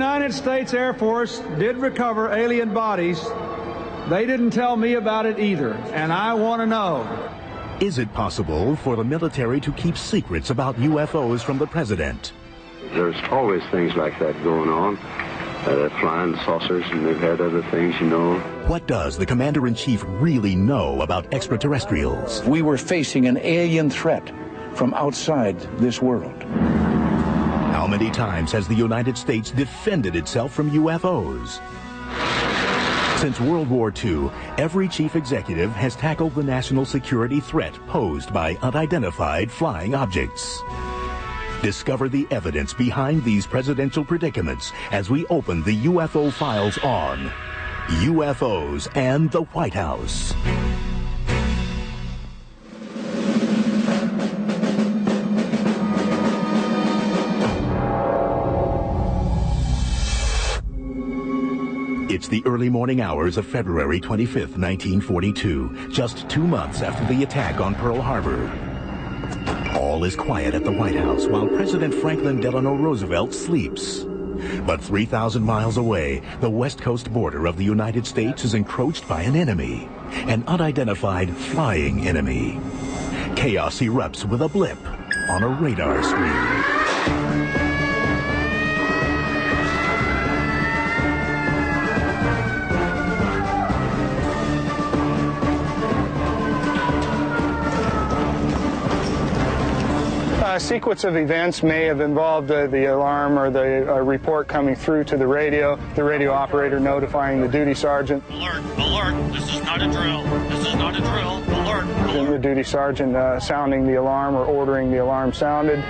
United States Air Force did recover alien bodies, they didn't tell me about it either, and I want to know. Is it possible for the military to keep secrets about UFOs from the president? There's always things like that going on. Flying saucers, and they've had other things, you know. What does the commander-in-chief really know about extraterrestrials? We were facing an alien threat from outside this world. How many times has the United States defended itself from UFOs? Since World War II, every chief executive has tackled the national security threat posed by unidentified flying objects. Discover the evidence behind these presidential predicaments as we open the UFO files on UFOs and the White House. It's the early morning hours of February 25th, 1942, just 2 months after the attack on Pearl Harbor. All is quiet at the White House while President Franklin Delano Roosevelt sleeps. But 3,000 miles away, the west coast border of the United States is encroached by an enemy, an unidentified flying enemy. Chaos erupts with a blip on a radar screen. A sequence of events may have involved the alarm or the report coming through to the radio operator notifying the duty sergeant. Alert, alert, this is not a drill, this is not a drill, alert, alert. And the duty sergeant sounding the alarm or ordering the alarm sounded.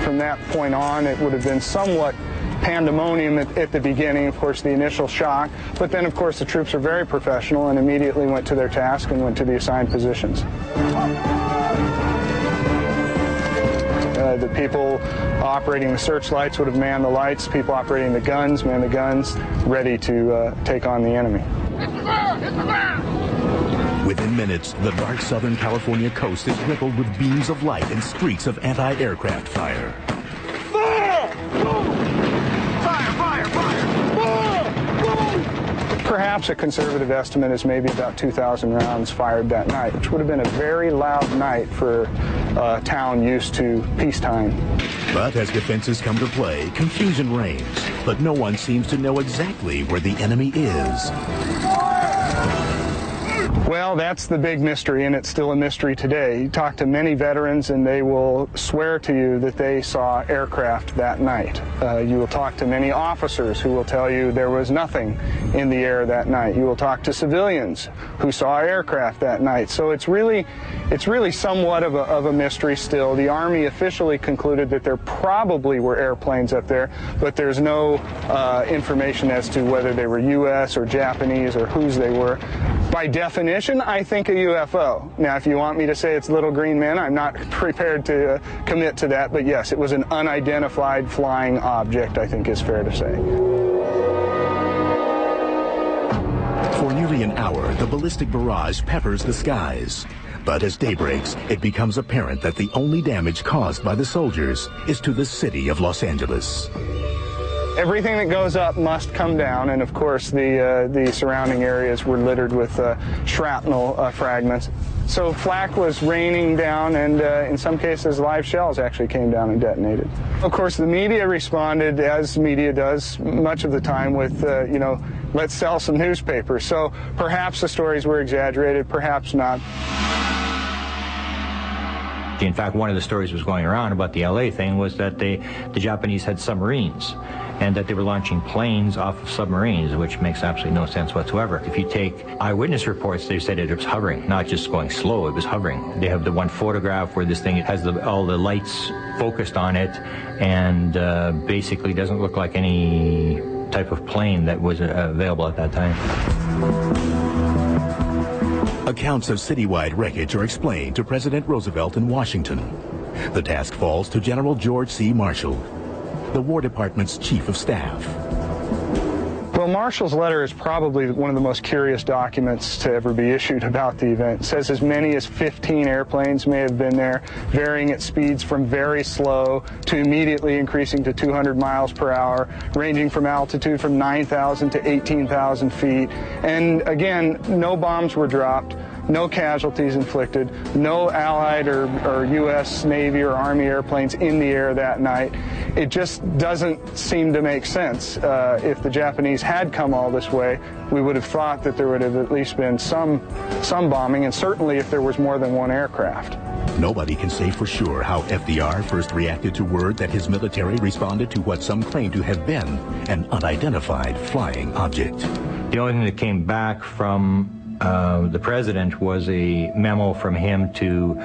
From that point on, it would have been somewhat pandemonium at the beginning, of course, the initial shock, but then, of course, the troops are very professional and immediately went to their task and went to the assigned positions. The people operating the searchlights would have manned the lights. People operating the guns manned the guns, ready to take on the enemy. Hit the ground! Hit the ground! Within minutes, the dark Southern California coast is rippled with beams of light and streaks of anti-aircraft fire. Fire! Fire! Fire! Fire! Perhaps a conservative estimate is maybe about 2,000 rounds fired that night, which would have been a very loud night for a town used to peacetime. But as defenses come to play, confusion reigns, but no one seems to know exactly where the enemy is. Well, that's the big mystery, and it's still a mystery today. You talk to many veterans, and they will swear to you that they saw aircraft that night. You will talk to many officers who will tell you there was nothing in the air that night. You will talk to civilians who saw aircraft that night. So it's really somewhat of a mystery still. The Army officially concluded that there probably were airplanes up there, but there's no information as to whether they were U.S. or Japanese or whose they were. By definition, I think a UFO. Now, if you want me to say it's little green men, I'm not prepared to commit to that, but yes, it was an unidentified flying object, I think is fair to say. For nearly an hour, the ballistic barrage peppers the skies. But as day breaks, it becomes apparent that the only damage caused by the soldiers is to the city of Los Angeles. Everything that goes up must come down, and of course the surrounding areas were littered with shrapnel fragments. So flak was raining down, and in some cases live shells actually came down and detonated. Of course, the media responded, as media does much of the time, with, you know, let's sell some newspapers. So perhaps the stories were exaggerated, perhaps not. In fact, one of the stories was going around about the LA thing was that the Japanese had submarines and that they were launching planes off of submarines, which makes absolutely no sense whatsoever. If you take eyewitness reports, they said it was hovering, not just going slow, it was hovering. They have the one photograph where this thing has all the lights focused on it and basically doesn't look like any type of plane that was available at that time. Accounts of citywide wreckage are explained to President Roosevelt in Washington. The task falls to General George C. Marshall, the War Department's Chief of Staff. Well, Marshall's letter is probably one of the most curious documents to ever be issued about the event. It says as many as 15 airplanes may have been there, varying at speeds from very slow to immediately increasing to 200 miles per hour, ranging from altitude from 9,000 to 18,000 feet. And again, no bombs were dropped, no casualties inflicted, no Allied or U.S. Navy or Army airplanes in the air that night. It just doesn't seem to make sense. If the Japanese had come all this way, we would have thought that there would have at least been some bombing, and certainly if there was more than one aircraft. Nobody can say for sure how FDR first reacted to word that his military responded to what some claim to have been an unidentified flying object. The only thing that came back from the president was a memo from him to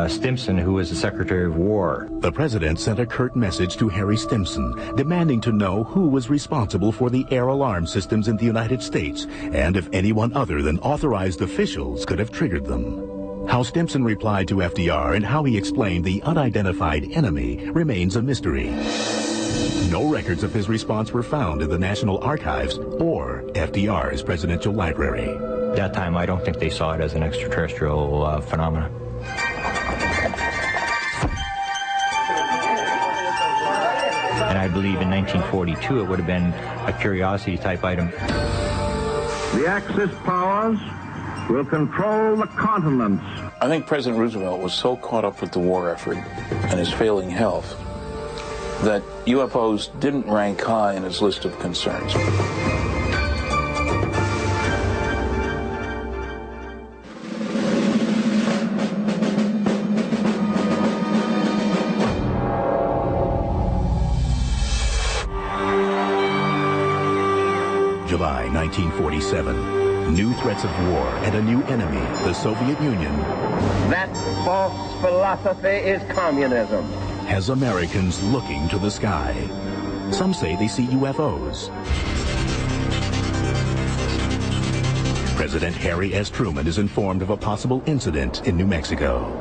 Stimson, who was the Secretary of War. The president sent a curt message to Harry Stimson, demanding to know who was responsible for the air alarm systems in the United States, and if anyone other than authorized officials could have triggered them. How Stimson replied to FDR and how he explained the unidentified enemy remains a mystery. No records of his response were found in the National Archives or FDR's presidential library. At that time, I don't think they saw it as an extraterrestrial phenomenon. And I believe in 1942 it would have been a curiosity type item. The Axis powers will control the continents. I think President Roosevelt was so caught up with the war effort and his failing health that UFOs didn't rank high in his list of concerns. July 1947. New threats of war and a new enemy, the Soviet Union. That false philosophy is communism. Has Americans looking to the sky. Some say they see UFOs. President Harry S. Truman is informed of a possible incident in New Mexico.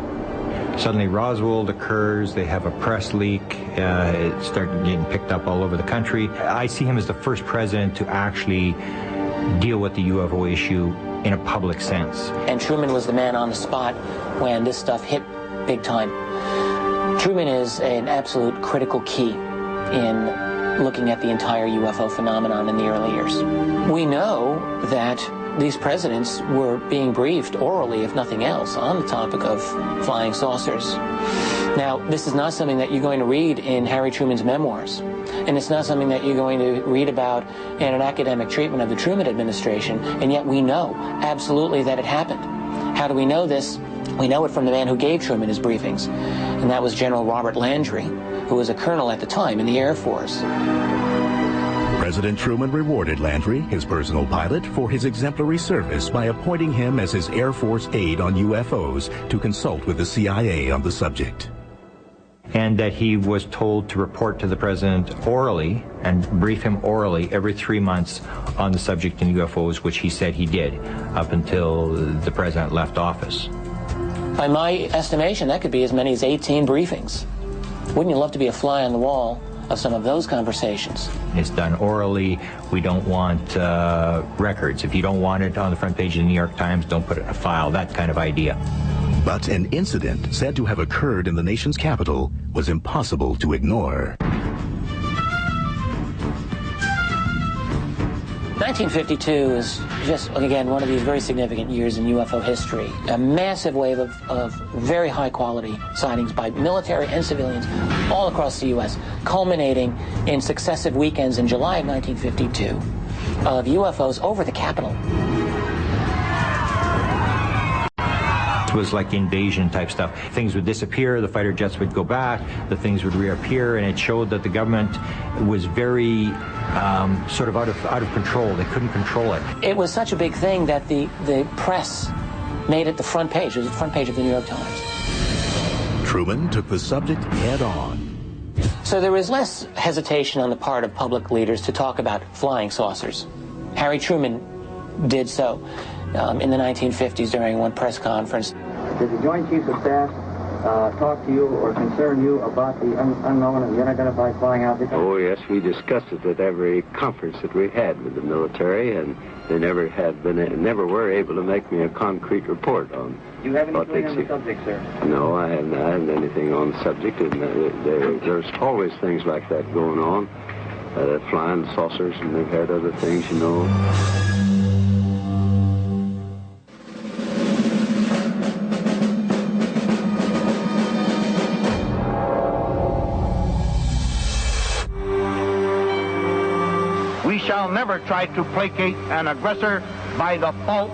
Suddenly Roswell occurs, they have a press leak, it started getting picked up all over the country. I see him as the first president to actually deal with the UFO issue in a public sense. And Truman was the man on the spot when this stuff hit big time. Truman is an absolute critical key in looking at the entire UFO phenomenon in the early years. We know that these presidents were being briefed orally, if nothing else, on the topic of flying saucers. Now, this is not something that you're going to read in Harry Truman's memoirs, and it's not something that you're going to read about in an academic treatment of the Truman administration, and yet we know absolutely that it happened. How do we know this? We know it from the man who gave Truman his briefings, and that was General Robert Landry, who was a colonel at the time in the Air Force. President Truman rewarded Landry, his personal pilot, for his exemplary service by appointing him as his Air Force aide on UFOs to consult with the CIA on the subject. And that he was told to report to the president orally and brief him orally every 3 months on the subject in UFOs, which he said he did up until the president left office. By my estimation, that could be as many as 18 briefings. Wouldn't you love to be a fly on the wall of some of those conversations? It's done orally. We don't want records. If you don't want it on the front page of the New York Times, don't put it in a file, that kind of idea. But an incident said to have occurred in the nation's capital was impossible to ignore. 1952 is just, again, one of these very significant years in UFO history. A massive wave of very high-quality sightings by military and civilians all across the U.S., culminating in successive weekends in July of 1952 of UFOs over the Capitol. It was like invasion type stuff. Things would disappear, the fighter jets would go back, the things would reappear, and it showed that the government was very sort of out of control. They couldn't control it. It was such a big thing that the press made it the front page. It was the front page of the New York Times. Truman took the subject head on. So there was less hesitation on the part of public leaders to talk about flying saucers. Harry Truman did so in the 1950s during one press conference. Did the Joint Chiefs of Staff talk to you or concern you about the unknown and the unidentified flying object? Oh, yes, we discussed it at every conference that we had with the military, and they never were able to make me a concrete report on. Do you have anything on the subject, sir? No, I haven't anything on the subject, and there's always things like that going on. Flying saucers, and they've had other things, you know. We shall never try to placate an aggressor by the false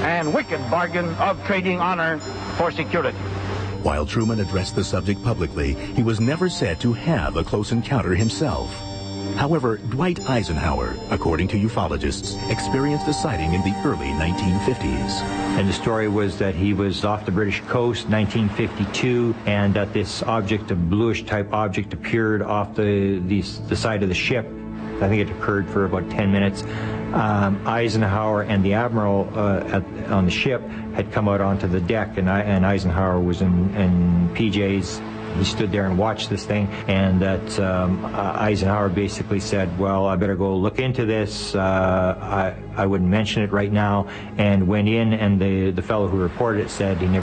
and wicked bargain of trading honor for security. While Truman addressed the subject publicly, he was never said to have a close encounter himself. However, Dwight Eisenhower, according to ufologists, experienced a sighting in the early 1950s. And the story was that he was off the British coast, 1952, and that this object, a bluish type object, appeared off the side of the ship. I think it occurred for about 10 minutes. Eisenhower and the admiral on the ship had come out onto the deck, and Eisenhower was in PJs. He stood there and watched this thing, and that Eisenhower basically said, well, I better go look into this. I wouldn't mention it right now, and went in, and the fellow who reported it said he never